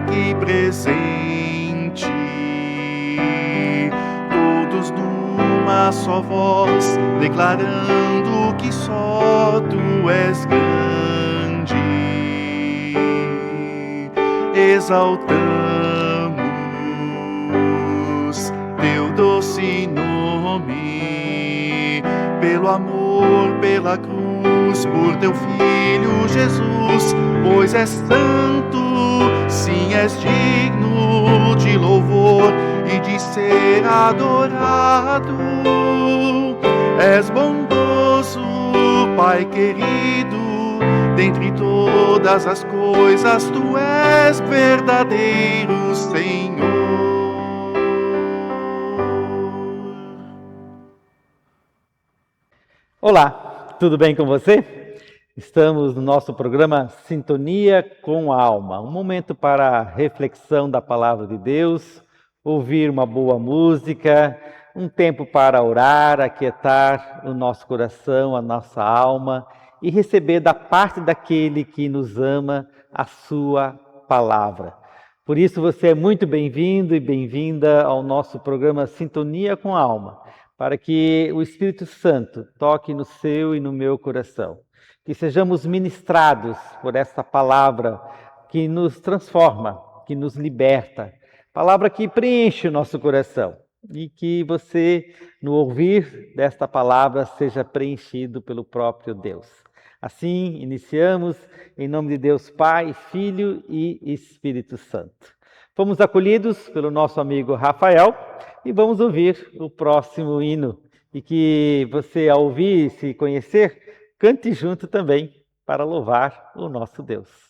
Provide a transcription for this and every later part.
aqui presente, todos numa só voz, declarando que só Tu és grande. Exaltamos Teu doce nome, pelo amor, pela cruz, por Teu Filho Jesus, pois és santo, sim, és digno de louvor e de ser adorado. És bondoso, Pai querido, dentre todas as coisas Tu és verdadeiro Senhor. Olá, tudo bem com você? Estamos no nosso programa Sintonia com a Alma, um momento para reflexão da Palavra de Deus, ouvir uma boa música, um tempo para orar, aquietar o nosso coração, a nossa alma e receber da parte daquele que nos ama a sua palavra. Por isso você é muito bem-vindo e bem-vinda ao nosso programa Sintonia com a Alma, para que o Espírito Santo toque no seu e no meu coração. Que sejamos ministrados por essa palavra que nos transforma, que nos liberta, palavra que preenche o nosso coração. E que você, no ouvir desta palavra, seja preenchido pelo próprio Deus. Assim, iniciamos em nome de Deus Pai, Filho e Espírito Santo. Fomos acolhidos pelo nosso amigo Rafael e vamos ouvir o próximo hino. E que você, ao ouvir e se conhecer, cante junto também para louvar o nosso Deus.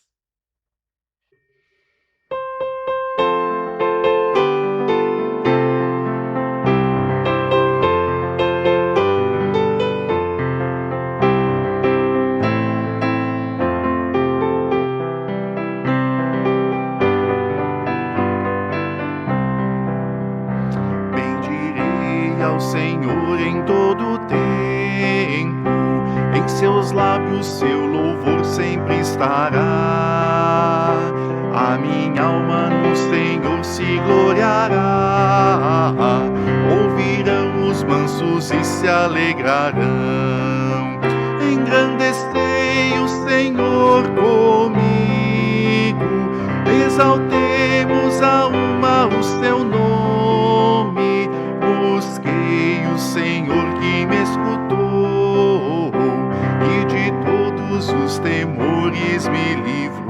Ao Senhor em todo o tempo, em seus lábios seu louvor sempre estará. A minha alma no Senhor se gloriará, ouvirão os mansos e se alegrarão. Engrandecei o Senhor comigo, exaltemos a uma o seu nome. Busquei o Senhor que me escutou e de todos os temores me livrou.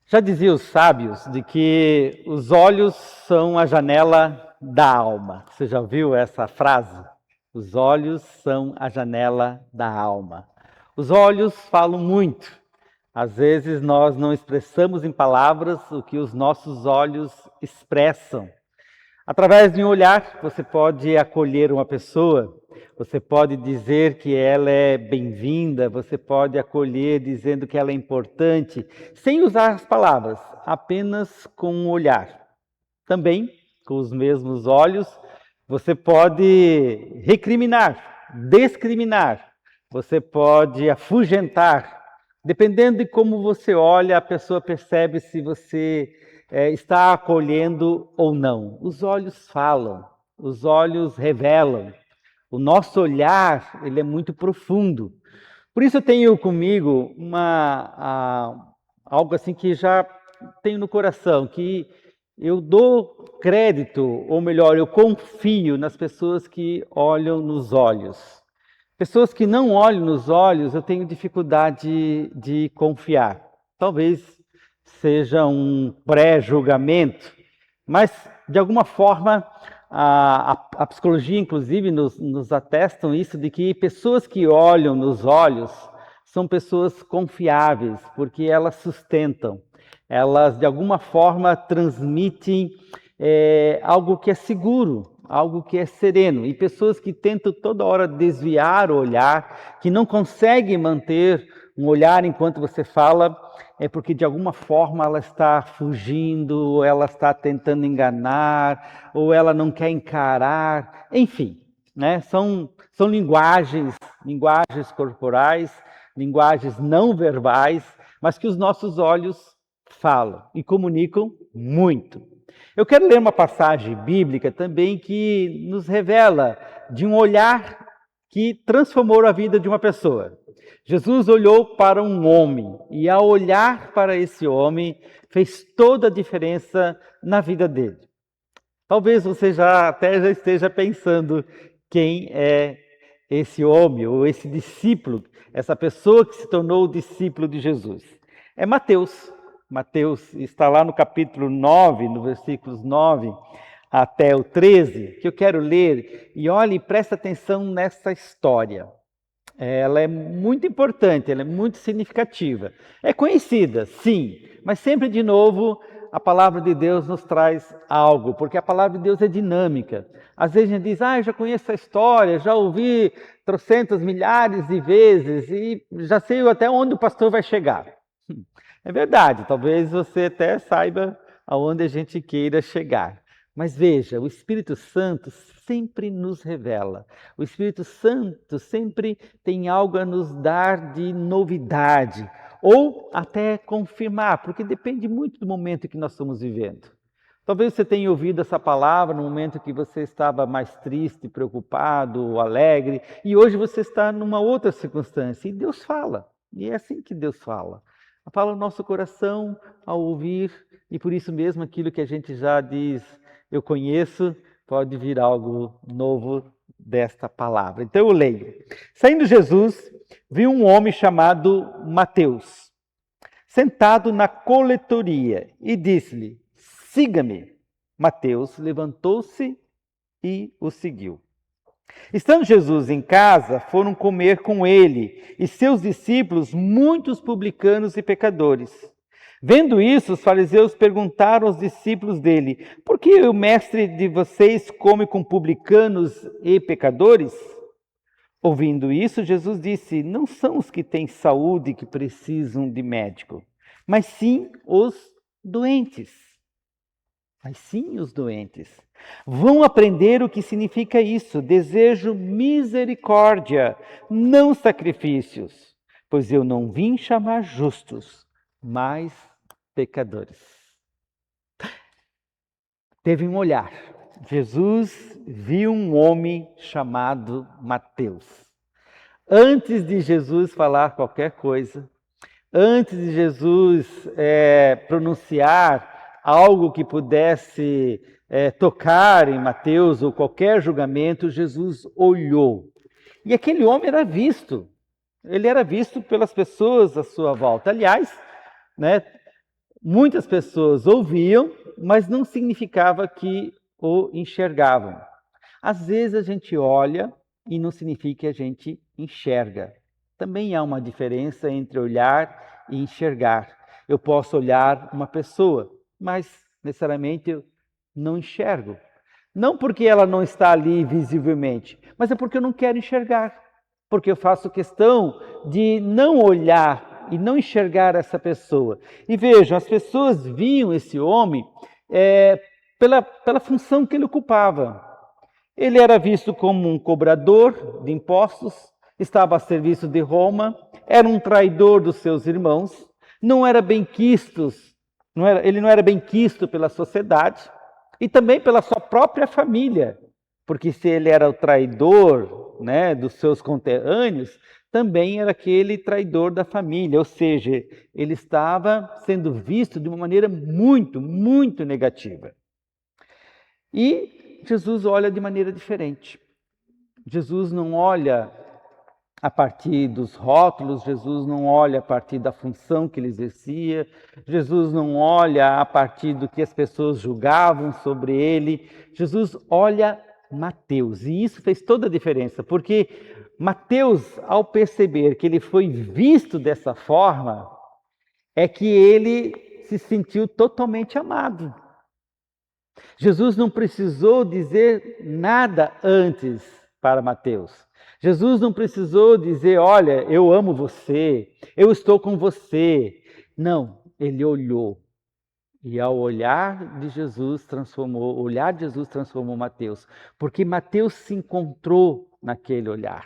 Já diziam os sábios de que os olhos são a janela da alma. Você já ouviu essa frase? Os olhos são a janela da alma. Os olhos falam muito. Às vezes nós não expressamos em palavras o que os nossos olhos expressam. Através de um olhar, você pode acolher uma pessoa, você pode dizer que ela é bem-vinda, você pode acolher dizendo que ela é importante, sem usar as palavras, apenas com um olhar. Também, com os mesmos olhos, você pode recriminar, discriminar, você pode afugentar. Dependendo de como você olha, a pessoa percebe se você está acolhendo ou não. Os olhos falam, os olhos revelam. O nosso olhar, ele é muito profundo. Por isso eu tenho comigo algo assim que já tenho no coração, que eu dou crédito, ou melhor, eu confio nas pessoas que olham nos olhos. Pessoas que não olham nos olhos, eu tenho dificuldade de confiar. Talvez seja um pré-julgamento, mas de alguma forma a psicologia, inclusive, nos atestam isso, de que pessoas que olham nos olhos são pessoas confiáveis, porque elas sustentam, elas de alguma forma transmitem algo que é seguro, algo que é sereno. E pessoas que tentam toda hora desviar o olhar, que não conseguem manter um olhar enquanto você fala, é porque de alguma forma ela está fugindo, ou ela está tentando enganar, ou ela não quer encarar. Enfim, né? São linguagens corporais, linguagens não verbais, mas que os nossos olhos falam e comunicam muito. Eu quero ler uma passagem bíblica também que nos revela de um olhar que transformou a vida de uma pessoa. Jesus olhou para um homem e, ao olhar para esse homem, fez toda a diferença na vida dele. Talvez você já esteja pensando quem é esse homem ou esse discípulo, essa pessoa que se tornou o discípulo de Jesus. É Mateus. Mateus está lá no capítulo 9, no versículos 9 até o 13, que eu quero ler. E olhe, presta atenção nessa história. Ela é muito importante, ela é muito significativa. É conhecida, sim, mas sempre de novo a palavra de Deus nos traz algo, porque a palavra de Deus é dinâmica. Às vezes a gente diz, eu já conheço essa história, já ouvi trocentas milhares de vezes e já sei até onde o pastor vai chegar. É verdade, talvez você até saiba aonde a gente queira chegar. Mas veja, o Espírito Santo sempre nos revela. O Espírito Santo sempre tem algo a nos dar de novidade, ou até confirmar, porque depende muito do momento que nós estamos vivendo. Talvez você tenha ouvido essa palavra no momento que você estava mais triste, preocupado, alegre, e hoje você está numa outra circunstância, e Deus fala. E é assim que Deus fala. Fala no nosso coração ao ouvir, e por isso mesmo aquilo que a gente já diz, eu conheço, pode vir algo novo desta palavra. Então eu leio. Saindo Jesus, viu um homem chamado Mateus, sentado na coletoria, e disse-lhe, siga-me. Mateus levantou-se e o seguiu. Estando Jesus em casa, foram comer com ele e seus discípulos muitos publicanos e pecadores. Vendo isso, os fariseus perguntaram aos discípulos dele, por que o mestre de vocês come com publicanos e pecadores? Ouvindo isso, Jesus disse, não são os que têm saúde que precisam de médico, mas sim os doentes. Vão aprender o que significa isso. Desejo misericórdia, não sacrifícios, pois eu não vim chamar justos, mas pecadores. Teve um olhar. Jesus viu um homem chamado Mateus. Antes de Jesus falar qualquer coisa, antes de Jesus pronunciar algo que pudesse tocar em Mateus ou qualquer julgamento, Jesus olhou. E aquele homem era visto. Ele era visto pelas pessoas à sua volta. Aliás, muitas pessoas ouviam, mas não significava que o enxergavam. Às vezes a gente olha e não significa que a gente enxerga. Também há uma diferença entre olhar e enxergar. Eu posso olhar uma pessoa, mas necessariamente eu não enxergo. Não porque ela não está ali visivelmente, mas é porque eu não quero enxergar. Porque eu faço questão de não olhar e não enxergar essa pessoa. E vejam, as pessoas viam esse homem pela função que ele ocupava. Ele era visto como um cobrador de impostos, estava a serviço de Roma, era um traidor dos seus irmãos, ele não era bem quisto pela sociedade e também pela sua própria família, porque se ele era o traidor, dos seus conterrâneos, também era aquele traidor da família, ou seja, ele estava sendo visto de uma maneira muito, muito negativa. E Jesus olha de maneira diferente. Jesus não olha a partir dos rótulos, Jesus não olha a partir da função que ele exercia, Jesus não olha a partir do que as pessoas julgavam sobre ele. Jesus olha Mateus, e isso fez toda a diferença, porque Mateus, ao perceber que ele foi visto dessa forma, é que ele se sentiu totalmente amado. Jesus não precisou dizer nada antes para Mateus. Jesus não precisou dizer, olha, eu amo você, eu estou com você. Não, ele olhou. E ao olhar de Jesus o olhar de Jesus transformou Mateus, porque Mateus se encontrou naquele olhar.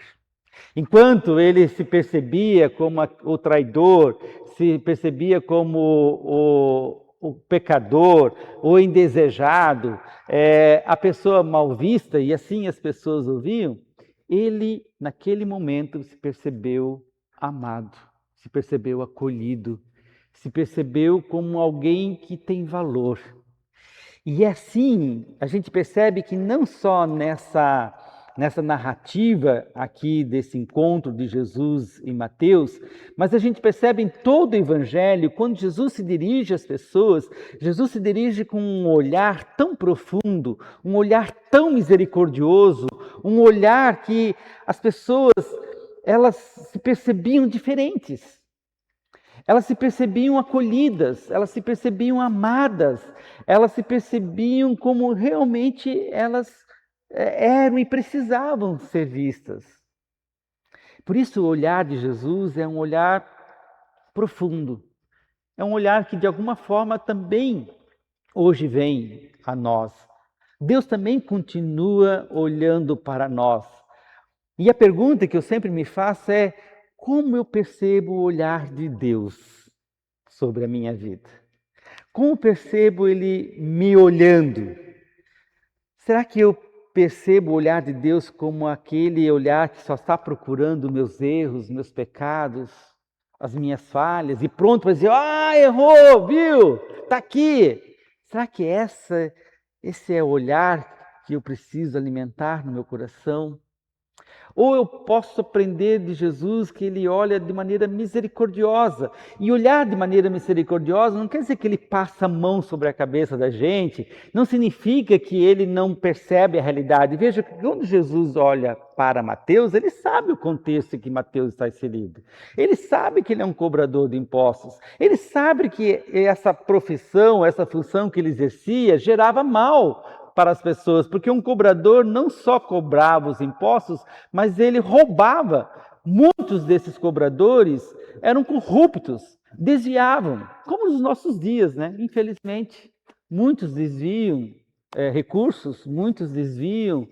Enquanto ele se percebia como o traidor, se percebia como o pecador, o indesejado, a pessoa mal vista, e assim as pessoas o viam, ele, naquele momento, se percebeu amado, se percebeu acolhido, se percebeu como alguém que tem valor. E assim, a gente percebe que não só nessa narrativa aqui desse encontro de Jesus e Mateus, mas a gente percebe em todo o Evangelho, quando Jesus se dirige às pessoas, Jesus se dirige com um olhar tão profundo, um olhar tão misericordioso, um olhar que as pessoas, elas se percebiam diferentes. Elas se percebiam acolhidas, elas se percebiam amadas, elas se percebiam como realmente elas eram e precisavam ser vistas. Por isso, o olhar de Jesus é um olhar profundo, é um olhar que de alguma forma também hoje vem a nós. Deus também continua olhando para nós. E a pergunta que eu sempre me faço é: como eu percebo o olhar de Deus sobre a minha vida? Como percebo Ele me olhando? Será que eu percebo o olhar de Deus como aquele olhar que só está procurando meus erros, meus pecados, as minhas falhas e pronto para dizer: errou, viu? Está aqui. Será que esse é o olhar que eu preciso alimentar no meu coração? Ou eu posso aprender de Jesus que ele olha de maneira misericordiosa. E olhar de maneira misericordiosa não quer dizer que ele passa a mão sobre a cabeça da gente, não significa que ele não percebe a realidade. Veja que quando Jesus olha para Mateus, ele sabe o contexto em que Mateus está inserido. Ele sabe que ele é um cobrador de impostos. Ele sabe que essa profissão, essa função que ele exercia gerava mal para as pessoas, porque um cobrador não só cobrava os impostos, mas ele roubava. Muitos desses cobradores eram corruptos, desviavam, como nos nossos dias, né? Infelizmente, muitos desviam recursos, muitos desviam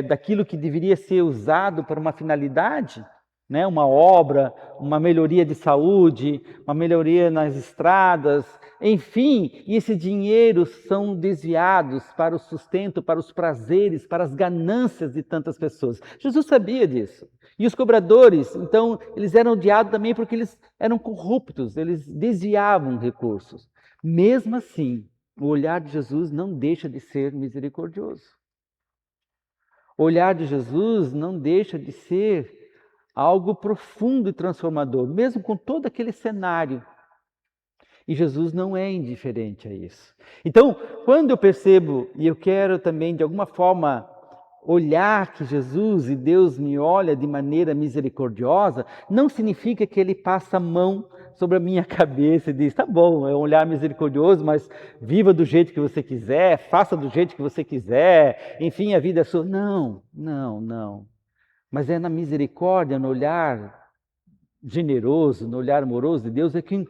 daquilo que deveria ser usado para uma finalidade, né? Uma obra, uma melhoria de saúde, uma melhoria nas estradas, enfim, e esse dinheiro são desviados para o sustento, para os prazeres, para as ganâncias de tantas pessoas. Jesus sabia disso. E os cobradores, então, eles eram odiados também porque eles eram corruptos, eles desviavam recursos. Mesmo assim, o olhar de Jesus não deixa de ser misericordioso. O olhar de Jesus não deixa de ser algo profundo e transformador, mesmo com todo aquele cenário. E Jesus não é indiferente a isso. Então, quando eu percebo, e eu quero também, de alguma forma, olhar que Jesus e Deus me olha de maneira misericordiosa, não significa que Ele passa a mão sobre a minha cabeça e diz: tá bom, é um olhar misericordioso, mas viva do jeito que você quiser, faça do jeito que você quiser, enfim, a vida é sua. Não, não, não. Mas é na misericórdia, no olhar generoso, no olhar amoroso de Deus, é que eu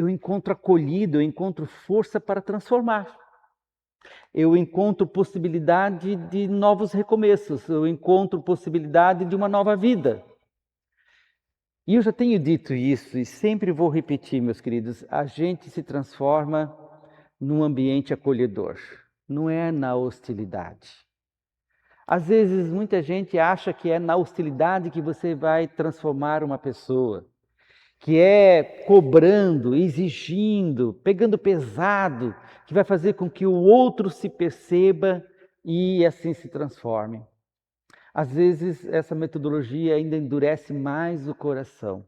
encontro acolhido, eu encontro força para transformar. Eu encontro possibilidade de novos recomeços, eu encontro possibilidade de uma nova vida. E eu já tenho dito isso e sempre vou repetir, meus queridos, a gente se transforma num ambiente acolhedor, não é na hostilidade. Às vezes, muita gente acha que é na hostilidade que você vai transformar uma pessoa, que é cobrando, exigindo, pegando pesado, que vai fazer com que o outro se perceba e assim se transforme. Às vezes, essa metodologia ainda endurece mais o coração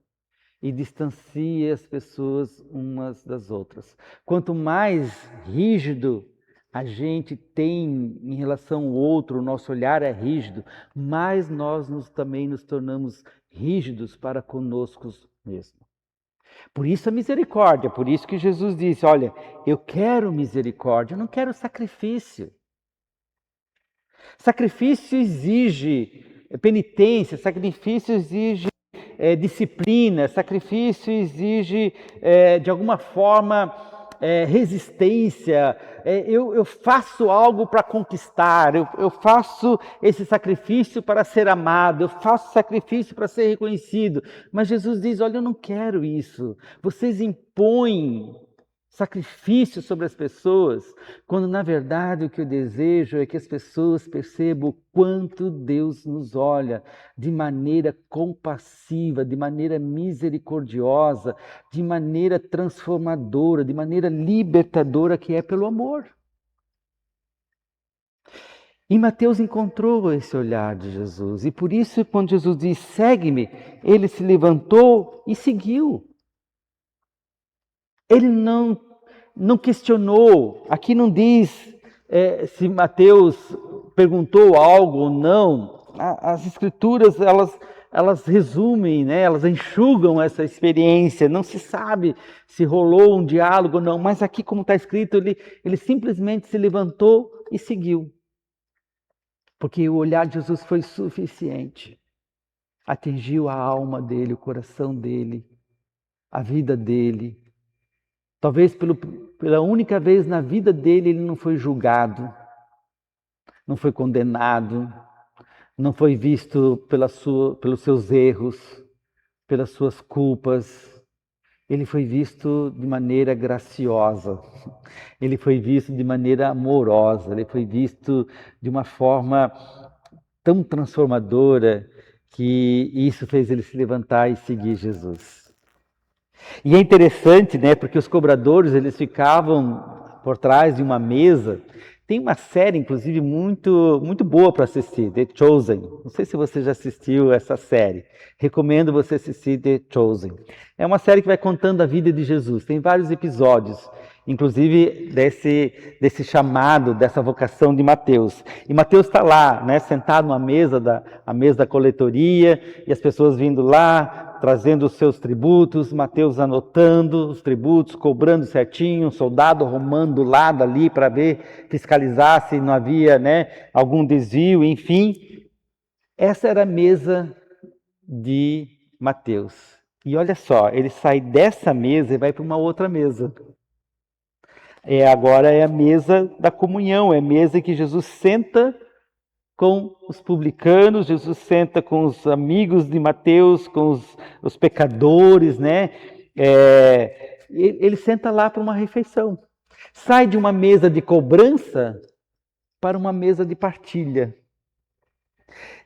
e distancia as pessoas umas das outras. Quanto mais rígido a gente tem em relação ao outro, o nosso olhar é rígido, mais nós também nos tornamos rígidos para conosco mesmos. Por isso a misericórdia, por isso que Jesus disse: olha, eu quero misericórdia, eu não quero sacrifício. Sacrifício exige penitência, sacrifício exige disciplina, sacrifício exige, de alguma forma, resistência. Eu faço algo para conquistar, eu faço esse sacrifício para ser amado, eu faço sacrifício para ser reconhecido. Mas Jesus diz: olha, eu não quero isso. Vocês impõem sacrifício sobre as pessoas, quando na verdade o que eu desejo é que as pessoas percebam o quanto Deus nos olha de maneira compassiva, de maneira misericordiosa, de maneira transformadora, de maneira libertadora, que é pelo amor. E Mateus encontrou esse olhar de Jesus, e por isso quando Jesus diz: segue-me, ele se levantou e seguiu. Ele não questionou. Aqui não diz se Mateus perguntou algo ou não. As escrituras, elas resumem, né? Elas enxugam essa experiência. Não se sabe se rolou um diálogo ou não. Mas aqui, como está escrito, ele simplesmente se levantou e seguiu. Porque o olhar de Jesus foi suficiente. Atingiu a alma dele, o coração dele, a vida dele. Talvez pela única vez na vida dele ele não foi julgado, não foi condenado, não foi visto pelos seus erros, pelas suas culpas. Ele foi visto de maneira graciosa, ele foi visto de maneira amorosa, ele foi visto de uma forma tão transformadora que isso fez ele se levantar e seguir Jesus. E é interessante, né, porque os cobradores, eles ficavam por trás de uma mesa. Tem uma série, inclusive, muito boa para assistir, The Chosen. Não sei se você já assistiu essa série. Recomendo você assistir The Chosen. É uma série que vai contando a vida de Jesus. Tem vários episódios, inclusive desse chamado, dessa vocação de Mateus. E Mateus está lá, né, sentado numa mesa, a mesa da coletoria, e as pessoas vindo lá, trazendo os seus tributos, Mateus anotando os tributos, cobrando certinho, um soldado romano do lado ali para ver, fiscalizar se não havia, né, algum desvio, enfim. Essa era a mesa de Mateus. E olha só, ele sai dessa mesa e vai para uma outra mesa. Agora é a mesa da comunhão, é a mesa que Jesus senta com os publicanos, Jesus senta com os amigos de Mateus, com os pecadores, né? Ele senta lá para uma refeição. Sai de uma mesa de cobrança para uma mesa de partilha.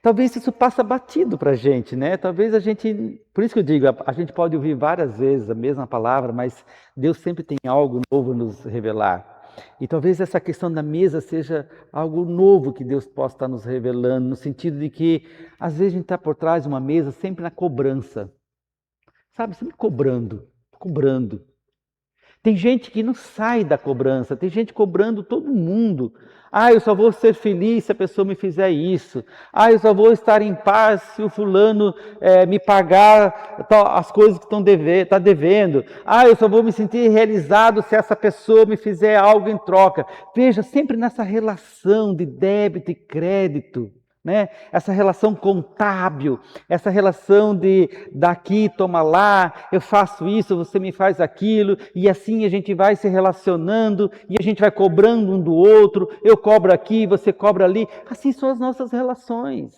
Talvez isso passa batido para a gente, né? Talvez a gente, por isso que eu digo, a gente pode ouvir várias vezes a mesma palavra, mas Deus sempre tem algo novo a nos revelar. E talvez essa questão da mesa seja algo novo que Deus possa estar nos revelando, no sentido de que, às vezes, a gente está por trás de uma mesa sempre na cobrança. Sabe, sempre cobrando. Tem gente que não sai da cobrança, tem gente cobrando todo mundo. Eu só vou ser feliz se a pessoa me fizer isso. Eu só vou estar em paz se o fulano me pagar as coisas que está devendo. Eu só vou me sentir realizado se essa pessoa me fizer algo em troca. Veja, sempre nessa relação de débito e crédito, né? Essa relação contábil, essa relação de daqui toma lá, eu faço isso, você me faz aquilo, e assim a gente vai se relacionando e a gente vai cobrando um do outro, eu cobro aqui, você cobra ali. Assim são as nossas relações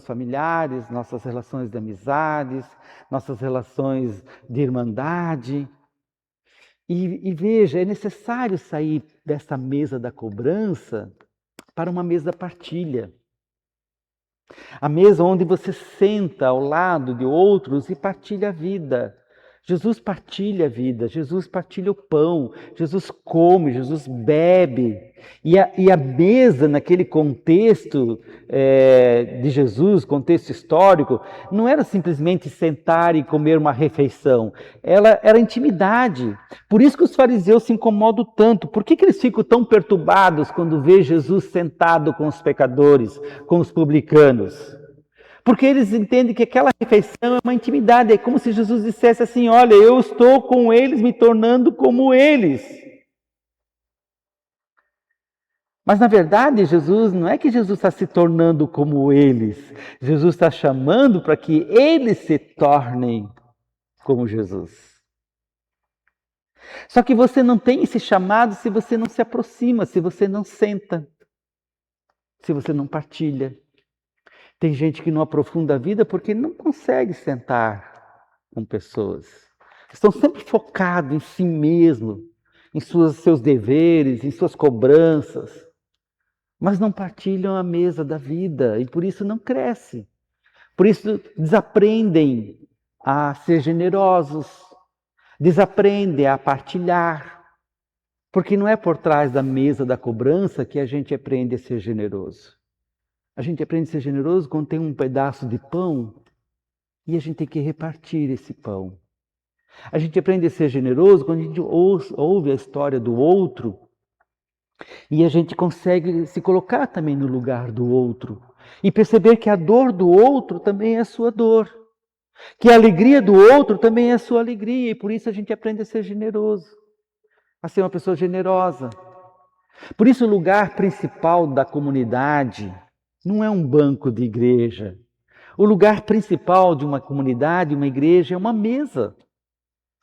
familiares, nossas relações de amizades, nossas relações de irmandade. E veja, é necessário sair dessa mesa da cobrança para uma mesa da partilha. A mesa onde você senta ao lado de outros e partilha a vida. Jesus partilha a vida, Jesus partilha o pão, Jesus come, Jesus bebe. E a mesa, naquele contexto de Jesus, contexto histórico, não era simplesmente sentar e comer uma refeição, ela era intimidade. Por isso que os fariseus se incomodam tanto. Por que eles ficam tão perturbados quando vê Jesus sentado com os pecadores, com os publicanos? Porque eles entendem que aquela refeição é uma intimidade, é como se Jesus dissesse assim: olha, eu estou com eles, me tornando como eles. Mas na verdade, não é que Jesus está se tornando como eles. Jesus está chamando para que eles se tornem como Jesus. Só que você não tem esse chamado se você não se aproxima, se você não senta, se você não partilha. Tem gente que não aprofunda a vida porque não consegue sentar com pessoas. Estão sempre focados em si mesmo, em seus deveres, em suas cobranças, mas não partilham a mesa da vida e por isso não crescem. Por isso desaprendem a ser generosos, desaprendem a partilhar, porque não é por trás da mesa da cobrança que a gente aprende a ser generoso. A gente aprende a ser generoso quando tem um pedaço de pão e a gente tem que repartir esse pão. A gente aprende a ser generoso quando a gente ouve a história do outro e a gente consegue se colocar também no lugar do outro e perceber que a dor do outro também é a sua dor, que a alegria do outro também é a sua alegria e por isso a gente aprende a ser generoso, a ser uma pessoa generosa. Por isso o lugar principal da comunidade não é um banco de igreja. O lugar principal de uma comunidade, uma igreja, é uma mesa.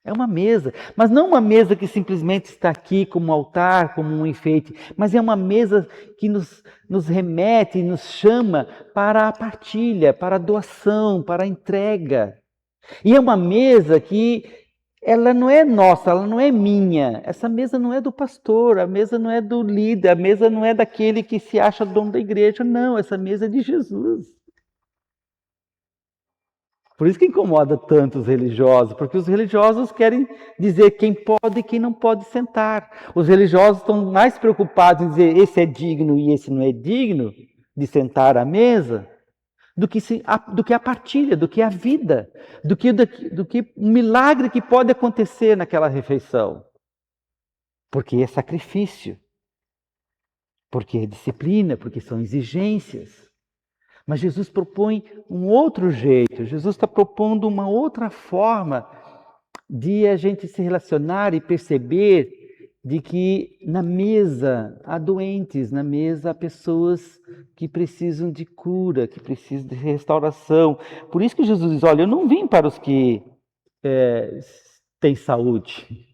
É uma mesa, mas não uma mesa que simplesmente está aqui como altar, como um enfeite, mas é uma mesa que nos remete, nos chama para a partilha, para a doação, para a entrega. E é uma mesa que ela não é nossa, ela não é minha. Essa mesa não é do pastor, a mesa não é do líder, a mesa não é daquele que se acha dono da igreja, não, essa mesa é de Jesus. Por isso que incomoda tanto os religiosos, porque os religiosos querem dizer quem pode e quem não pode sentar. Os religiosos estão mais preocupados em dizer esse é digno e esse não é digno de sentar à mesa, do que a partilha, do que a vida, do que o milagre que pode acontecer naquela refeição. Porque é sacrifício, porque é disciplina, porque são exigências. Mas Jesus propõe um outro jeito, Jesus está propondo uma outra forma de a gente se relacionar e perceber de que na mesa há doentes, na mesa há pessoas que precisam de cura, que precisam de restauração. Por isso que Jesus diz, olha, eu não vim para os que têm saúde.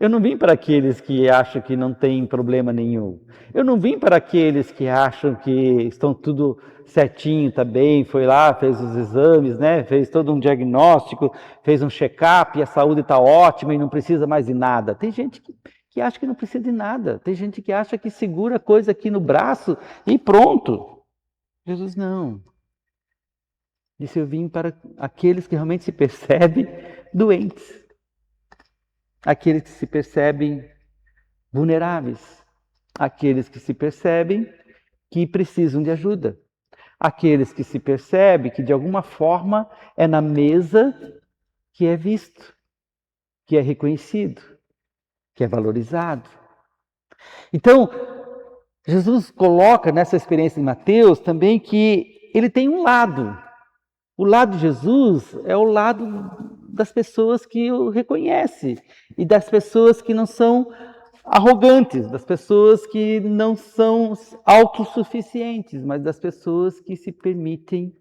Eu não vim para aqueles que acham que não tem problema nenhum. Eu não vim para aqueles que acham que estão tudo certinho, está bem, foi lá, fez os exames, né? Fez todo um diagnóstico, fez um check-up e a saúde está ótima e não precisa mais de nada. Tem gente que acha que não precisa de nada. Tem gente que acha que segura a coisa aqui no braço e pronto. Jesus não. Disse, eu vim para aqueles que realmente se percebem doentes. Aqueles que se percebem vulneráveis, aqueles que se percebem que precisam de ajuda, aqueles que se percebem que de alguma forma é na mesa que é visto, que é reconhecido, que é valorizado. Então, Jesus coloca nessa experiência de Mateus também que ele tem um lado. O lado de Jesus é o lado das pessoas que o reconhecem e das pessoas que não são arrogantes, das pessoas que não são autossuficientes, mas das pessoas que se permitem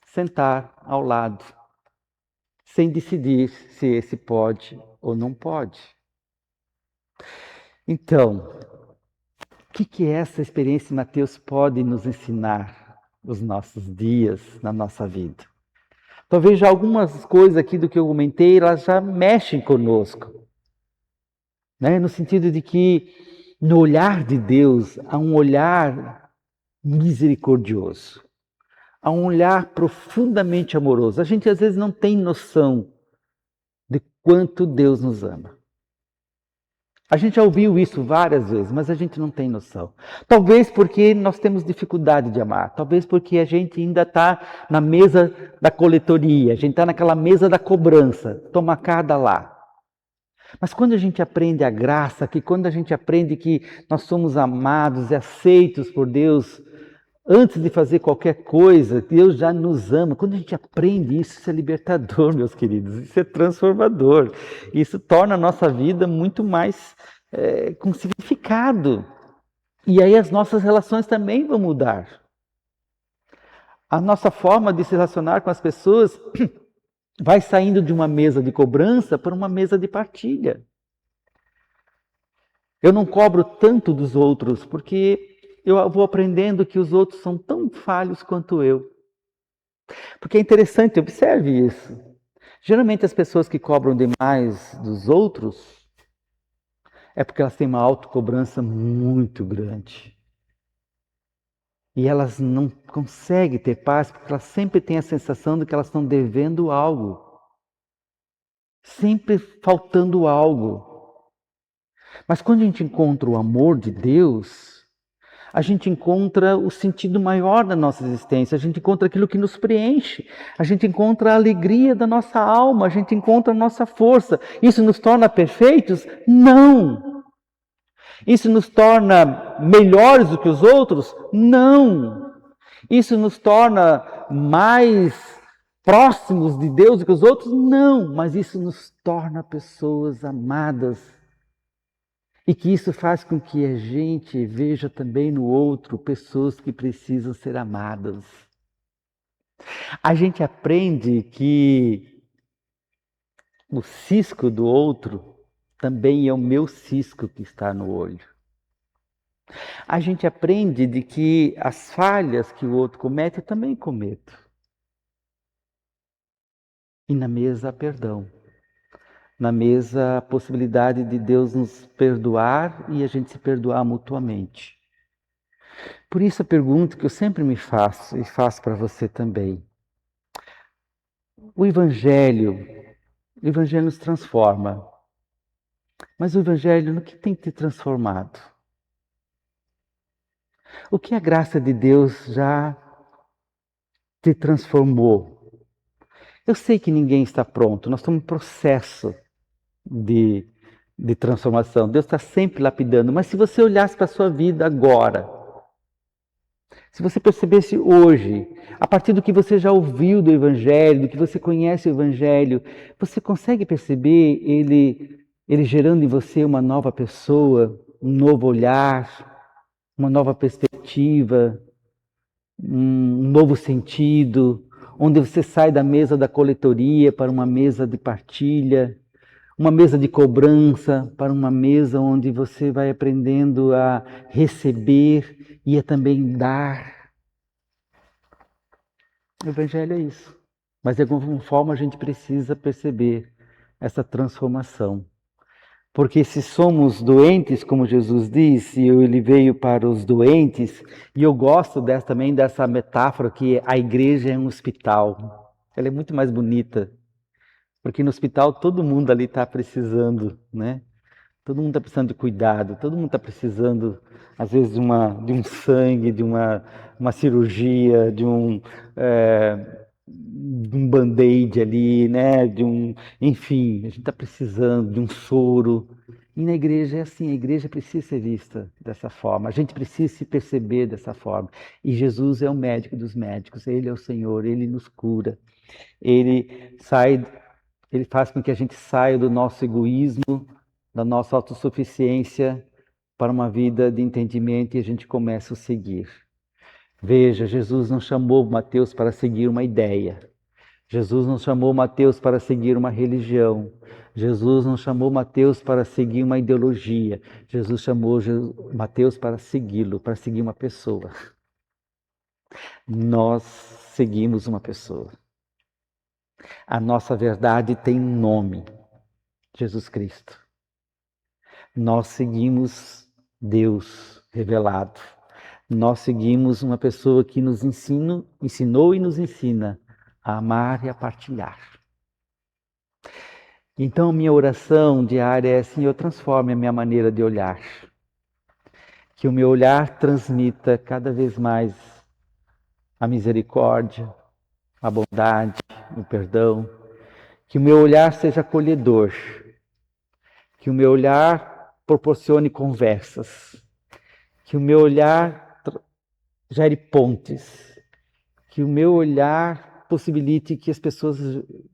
sentar ao lado, sem decidir se esse pode ou não pode. Então, o que essa experiência de Mateus pode nos ensinar nos nossos dias, na nossa vida? Talvez já algumas coisas aqui do que eu comentei, elas já mexem conosco. Né? No sentido de que no olhar de Deus há um olhar misericordioso. Há um olhar profundamente amoroso. A gente às vezes não tem noção de quanto Deus nos ama. A gente já ouviu isso várias vezes, mas a gente não tem noção. Talvez porque nós temos dificuldade de amar. Talvez porque a gente ainda está na mesa da coletoria. A gente está naquela mesa da cobrança. Toma cada lá. Mas quando a gente aprende a graça, que quando a gente aprende que nós somos amados e aceitos por Deus, antes de fazer qualquer coisa, Deus já nos ama. Quando a gente aprende isso, isso é libertador, meus queridos. Isso é transformador. Isso torna a nossa vida muito mais com significado. E aí as nossas relações também vão mudar. A nossa forma de se relacionar com as pessoas vai saindo de uma mesa de cobrança para uma mesa de partilha. Eu não cobro tanto dos outros, porque eu vou aprendendo que os outros são tão falhos quanto eu. Porque é interessante, observe isso. Geralmente as pessoas que cobram demais dos outros é porque elas têm uma autocobrança muito grande. E elas não conseguem ter paz porque elas sempre têm a sensação de que elas estão devendo algo. Sempre faltando algo. Mas quando a gente encontra o amor de Deus, a gente encontra o sentido maior da nossa existência, a gente encontra aquilo que nos preenche, a gente encontra a alegria da nossa alma, a gente encontra a nossa força. Isso nos torna perfeitos? Não! Isso nos torna melhores do que os outros? Não! Isso nos torna mais próximos de Deus do que os outros? Não! Mas isso nos torna pessoas amadas. E que isso faz com que a gente veja também no outro pessoas que precisam ser amadas. A gente aprende que o cisco do outro também é o meu cisco que está no olho. A gente aprende de que as falhas que o outro comete eu também cometo. E na mesa há perdão. Na mesa a possibilidade de Deus nos perdoar e a gente se perdoar mutuamente. Por isso a pergunta que eu sempre me faço e faço para você também. O Evangelho nos transforma. Mas o Evangelho no que tem te transformado? O que a graça de Deus já te transformou? Eu sei que ninguém está pronto, nós estamos em processo de transformação. Deus está sempre lapidando, mas se você olhasse para a sua vida agora, se você percebesse hoje, a partir do que você já ouviu do Evangelho, do que você conhece o Evangelho, você consegue perceber ele gerando em você uma nova pessoa, um novo olhar, uma nova perspectiva, um novo sentido, onde você sai da mesa da coletoria para uma mesa de partilha, uma mesa de cobrança para uma mesa onde você vai aprendendo a receber e a também dar. O Evangelho é isso. Mas de alguma forma a gente precisa perceber essa transformação. Porque se somos doentes, como Jesus disse, ele veio para os doentes, e eu gosto também dessa metáfora que a igreja é um hospital. Ela é muito mais bonita, porque no hospital todo mundo ali está precisando, né? Todo mundo está precisando de cuidado, todo mundo está precisando, às vezes, de um sangue, de uma cirurgia, de um band-aid ali, né? Enfim, a gente está precisando de um soro. E na igreja é assim, a igreja precisa ser vista dessa forma, a gente precisa se perceber dessa forma. E Jesus é o médico dos médicos, Ele é o Senhor, Ele nos cura. Ele faz com que a gente saia do nosso egoísmo, da nossa autossuficiência, para uma vida de entendimento e a gente começa a seguir. Veja, Jesus não chamou Mateus para seguir uma ideia. Jesus não chamou Mateus para seguir uma religião. Jesus não chamou Mateus para seguir uma ideologia. Jesus chamou Mateus para segui-lo, para seguir uma pessoa. Nós seguimos uma pessoa. A nossa verdade tem um nome: Jesus Cristo. Nós seguimos Deus revelado. Nós seguimos uma pessoa que nos ensinou e nos ensina a amar e a partilhar. Então, minha oração diária é: Senhor, transforme a minha maneira de olhar. Que o meu olhar transmita cada vez mais a misericórdia, a bondade, o perdão. Que o meu olhar seja acolhedor. Que o meu olhar proporcione conversas. Que o meu olhar gere pontes. Que o meu olhar possibilite que as pessoas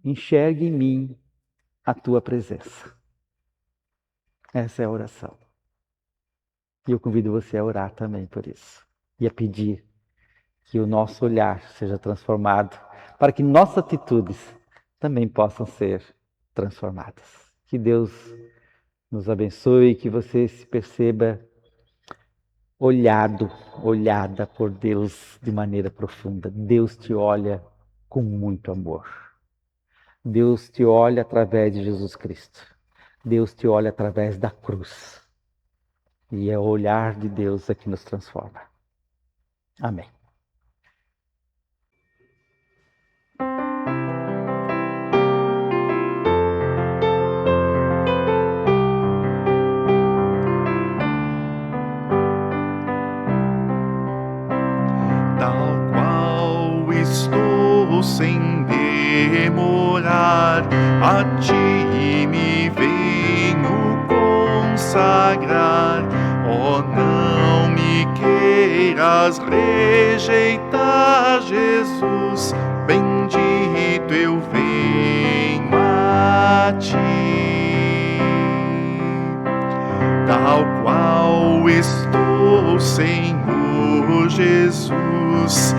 enxerguem em mim a tua presença. Essa é a oração. E eu convido você a orar também por isso. E a pedir que o nosso olhar seja transformado, para que nossas atitudes também possam ser transformadas. Que Deus nos abençoe, que você se perceba olhada por Deus de maneira profunda. Deus te olha com muito amor. Deus te olha através de Jesus Cristo. Deus te olha através da cruz. E é o olhar de Deus que nos transforma. Amém. Tal qual estou sem demorar, a ti me venho consagrar. Oh, não me queiras rejeitar, Jesus, bendito eu venho a ti. Tal qual estou, Senhor Jesus,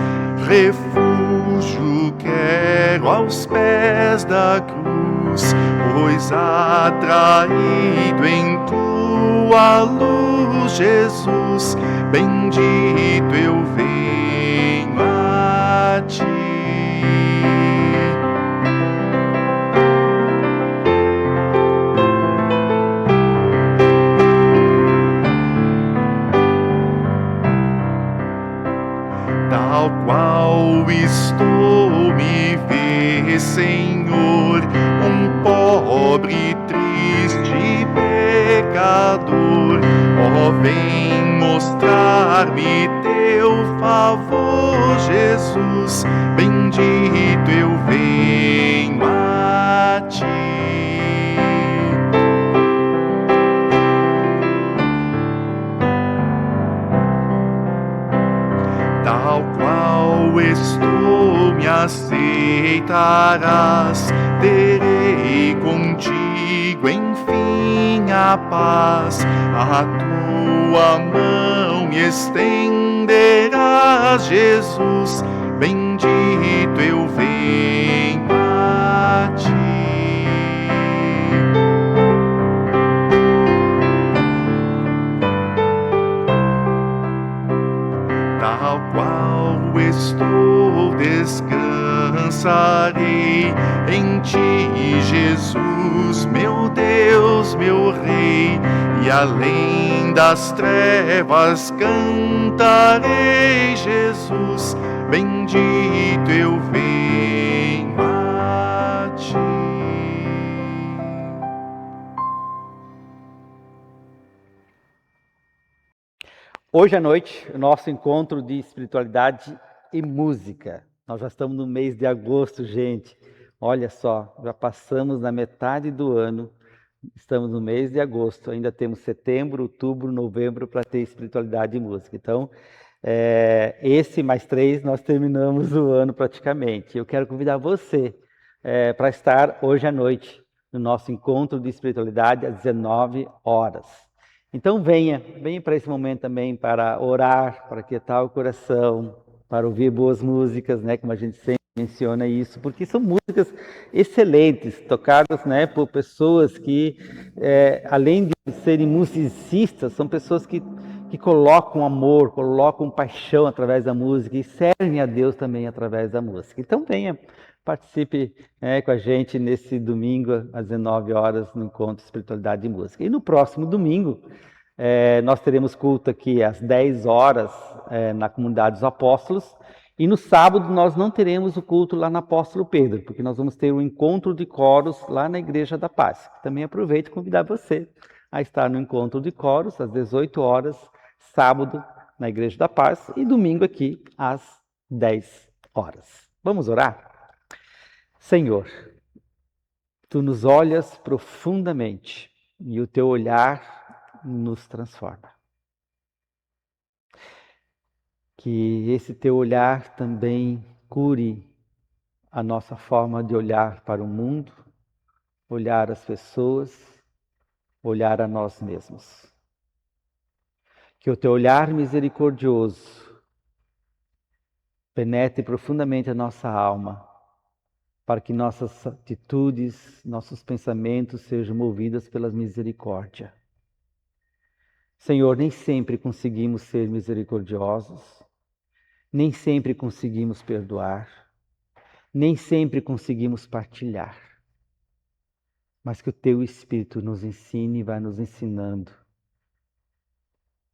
refúgio quero aos pés da cruz, pois atraído em tua luz, Jesus, bendito eu venho a ti. Tal qual estou, me vê, Senhor, um pobre, triste pecador. Ó, vem mostrar-me teu favor, Jesus, bendito eu venho a ti. Tal qual estou, me aceitarás, terei contigo, enfim, a paz. A tua mão me estenderás, Jesus, bendito eu venho a ti. Tal qual estou, descansarei em ti, Jesus, meu Deus, meu Rei, e além das trevas cantarei, Jesus, bendito eu venho a ti. Hoje à noite, o nosso encontro de espiritualidade e música. Nós já estamos no mês de agosto, gente. Olha só, já passamos na metade do ano, estamos no mês de agosto. Ainda temos setembro, outubro, novembro para ter espiritualidade e música. Então, esse mais 3, nós terminamos o ano praticamente. Eu quero convidar você para estar hoje à noite no nosso encontro de espiritualidade às 19 horas. Então venha para esse momento também para orar, para quietar o coração, para ouvir boas músicas, né, como a gente sempre menciona isso, porque são músicas excelentes, tocadas, né, por pessoas que, além de serem musicistas, são pessoas que colocam amor, colocam paixão através da música e servem a Deus também através da música. Então venha, participe com a gente nesse domingo às 19 horas no Encontro Espiritualidade e Música. E no próximo domingo nós teremos culto aqui às 10 horas na Comunidade dos Apóstolos. E no sábado nós não teremos o culto lá na Apóstolo Pedro, porque nós vamos ter um encontro de coros lá na Igreja da Paz. Também aproveito e convidar você a estar no encontro de coros às 18 horas, sábado na Igreja da Paz e domingo aqui às 10 horas. Vamos orar? Senhor, Tu nos olhas profundamente e o Teu olhar nos transforma. Que esse Teu olhar também cure a nossa forma de olhar para o mundo, olhar as pessoas, olhar a nós mesmos. Que o teu olhar misericordioso penetre profundamente a nossa alma, para que nossas atitudes, nossos pensamentos sejam movidos pela misericórdia. Senhor, nem sempre conseguimos ser misericordiosos, nem sempre conseguimos perdoar, nem sempre conseguimos partilhar. Mas que o teu Espírito nos ensine e vai nos ensinando,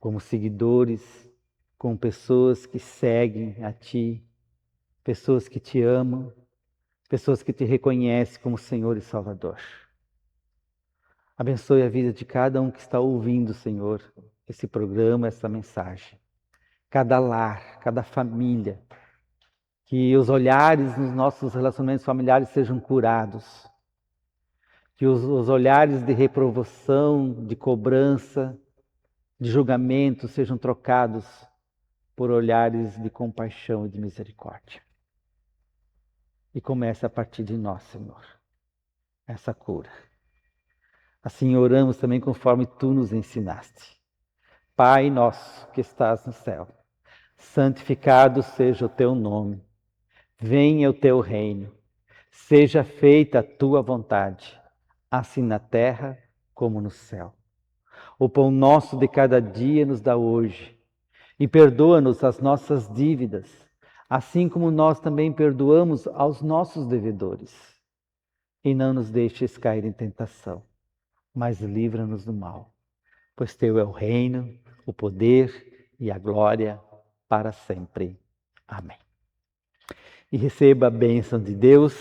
como seguidores, como pessoas que seguem a Ti, pessoas que Te amam, pessoas que Te reconhecem como Senhor e Salvador. Abençoe a vida de cada um que está ouvindo, Senhor, esse programa, essa mensagem. Cada lar, cada família, que os olhares nos nossos relacionamentos familiares sejam curados, que os olhares de reprovação, de cobrança, de julgamento sejam trocados por olhares de compaixão e de misericórdia. E comece a partir de nós, Senhor, essa cura. Assim oramos também conforme Tu nos ensinaste. Pai nosso que estás no céu, santificado seja o Teu nome. Venha o Teu reino. Seja feita a Tua vontade, assim na terra como no céu. O pão nosso de cada dia nos dá hoje. E perdoa-nos as nossas dívidas, assim como nós também perdoamos aos nossos devedores. E não nos deixes cair em tentação, mas livra-nos do mal. Pois Teu é o reino, o poder e a glória para sempre. Amém. E receba a bênção de Deus,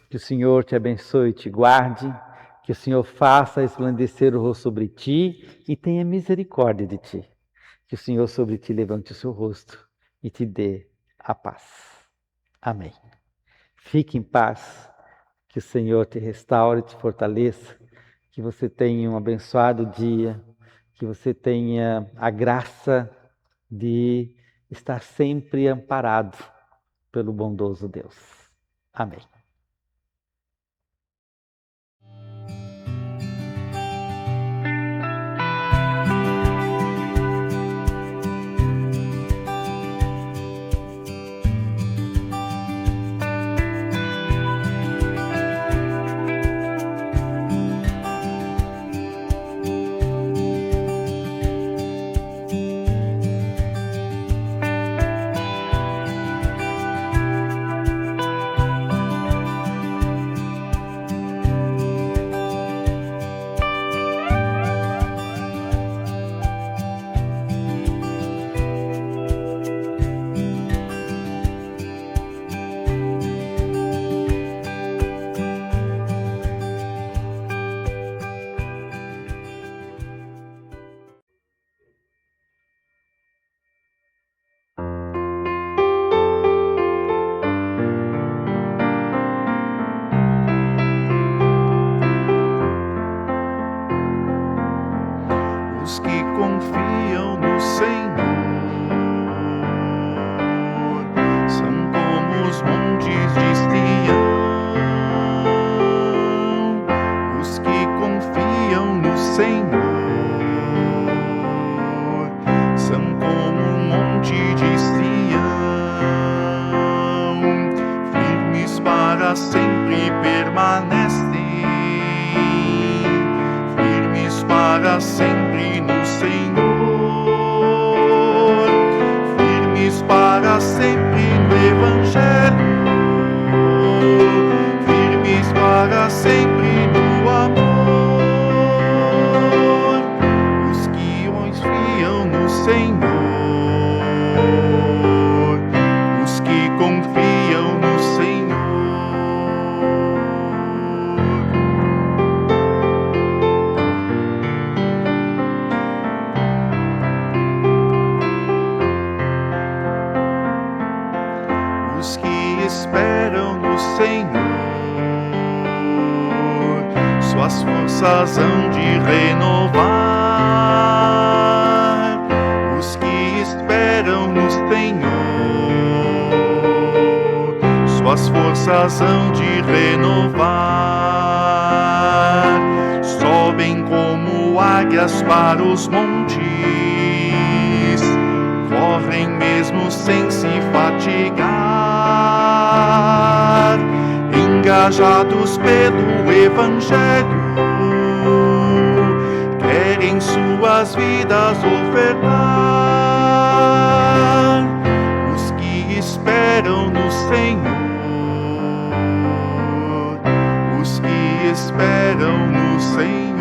que o Senhor te abençoe e te guarde, que o Senhor faça resplandecer o rosto sobre ti e tenha misericórdia de ti. Que o Senhor sobre ti levante o seu rosto e te dê a paz. Amém. Fique em paz, que o Senhor te restaure e te fortaleça, que você tenha um abençoado dia, que você tenha a graça de estar sempre amparado pelo bondoso Deus. Amém. Os que confiam no Senhor são como os montes de Sião. Os que confiam no Senhor são como um monte de Sião, firmes para sempre permanecem, firmes para sempre no Senhor, firmes para sempre no Evangelho, firmes para sempre no amor. Os que confiam no Senhor, os que confiam no Senhor. Os que esperam no Senhor, suas forças hão de renovar. Os que esperam no Senhor, suas forças hão de renovar. Sobem como águias para os montes, correm mesmo sem se fatigar, engajados pelo Evangelho, querem suas vidas ofertar. Os que esperam no Senhor, os que esperam no Senhor.